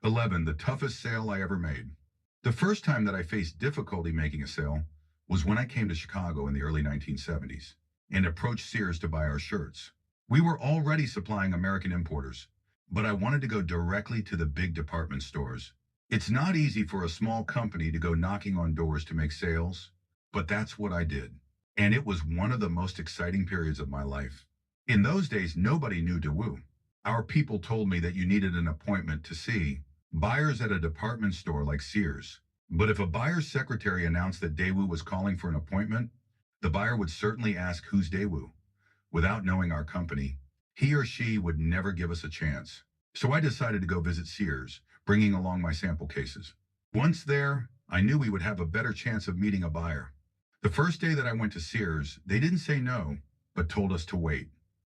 11. The toughest sale I ever made. The first time that I faced difficulty making a sale was when I came to Chicago in the early 1970s and approached Sears to buy our shirts. We were already supplying American importers, but I wanted to go directly to the big department stores. It's not easy for a small company to go knocking on doors to make sales, but that's what I did. And it was one of the most exciting periods of my life. In those days, nobody knew Daewoo. Our people told me that you needed an appointment to see buyers at a department store like Sears. But if a buyer's secretary announced that Daewoo was calling for an appointment, the buyer would certainly ask, "Who's Daewoo?" Without knowing our company, he or she would never give us a chance. So I decided to go visit Sears, bringing along my sample cases. Once there, I knew we would have a better chance of meeting a buyer. The first day that I went to Sears, they didn't say no, but told us to wait.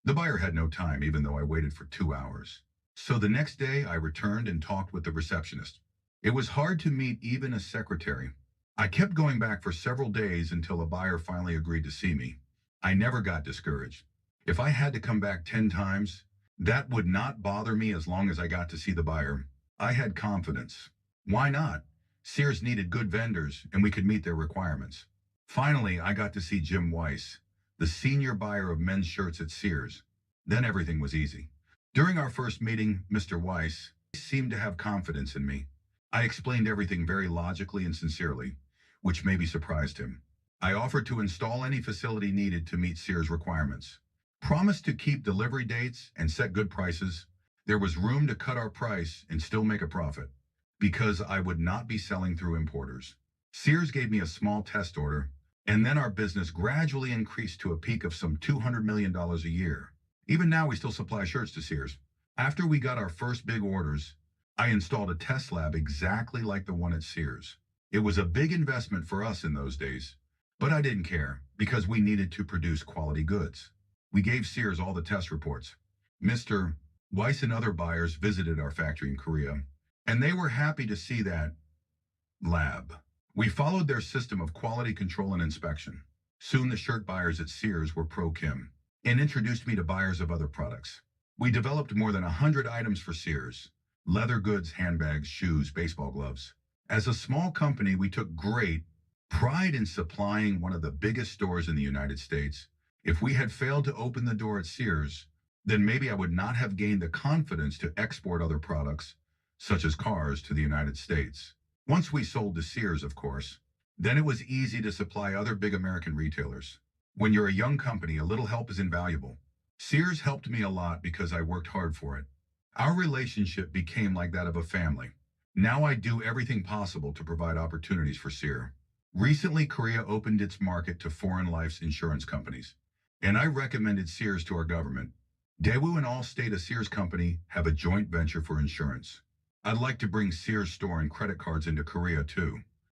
The buyer had no time, even though I waited for 2 hours. So the next day, I returned and talked with the receptionist. It was hard to meet even a secretary. I kept going back for several days until a buyer finally agreed to see me. I never got discouraged. If I had to come back 10 times, that would not bother me as long as I got to see the buyer. I had confidence. Why not? Sears needed good vendors, and we could meet their requirements. Finally, I got to see Jim Weiss, the senior buyer of men's shirts at Sears. Then everything was easy. During our first meeting, Mr. Weiss seemed to have confidence in me. I explained everything very logically and sincerely, which maybe surprised him. I offered to install any facility needed to meet Sears' requirements. Promised to keep delivery dates and set good prices. There was room to cut our price and still make a profit, because I would not be selling through importers. Sears gave me a small test order, and then our business gradually increased to a peak of some $200 million a year. Even now, we still supply shirts to Sears. After we got our first big orders, I installed a test lab exactly like the one at Sears. It was a big investment for us in those days, but I didn't care because we needed to produce quality goods. We gave Sears all the test reports. Mr. Weiss and other buyers visited our factory in Korea, and they were happy to see that lab. We followed their system of quality control and inspection. Soon the shirt buyers at Sears were pro-Kim and introduced me to buyers of other products. We developed more than 100 items for Sears: leather goods, handbags, shoes, baseball gloves. As a small company, we took great pride in supplying one of the biggest stores in the United States. If we had failed to open the door at Sears, then maybe I would not have gained the confidence to export other products, such as cars, to the United States. Once we sold to Sears, of course, then it was easy to supply other big American retailers. When you're a young company, a little help is invaluable. Sears helped me a lot because I worked hard for it. Our relationship became like that of a family. Now I do everything possible to provide opportunities for Sears. Recently, Korea opened its market to foreign life's insurance companies, and I recommended Sears to our government. Daewoo and Allstate, a Sears company, have a joint venture for insurance. I'd like to bring Sears store and credit cards into Korea too.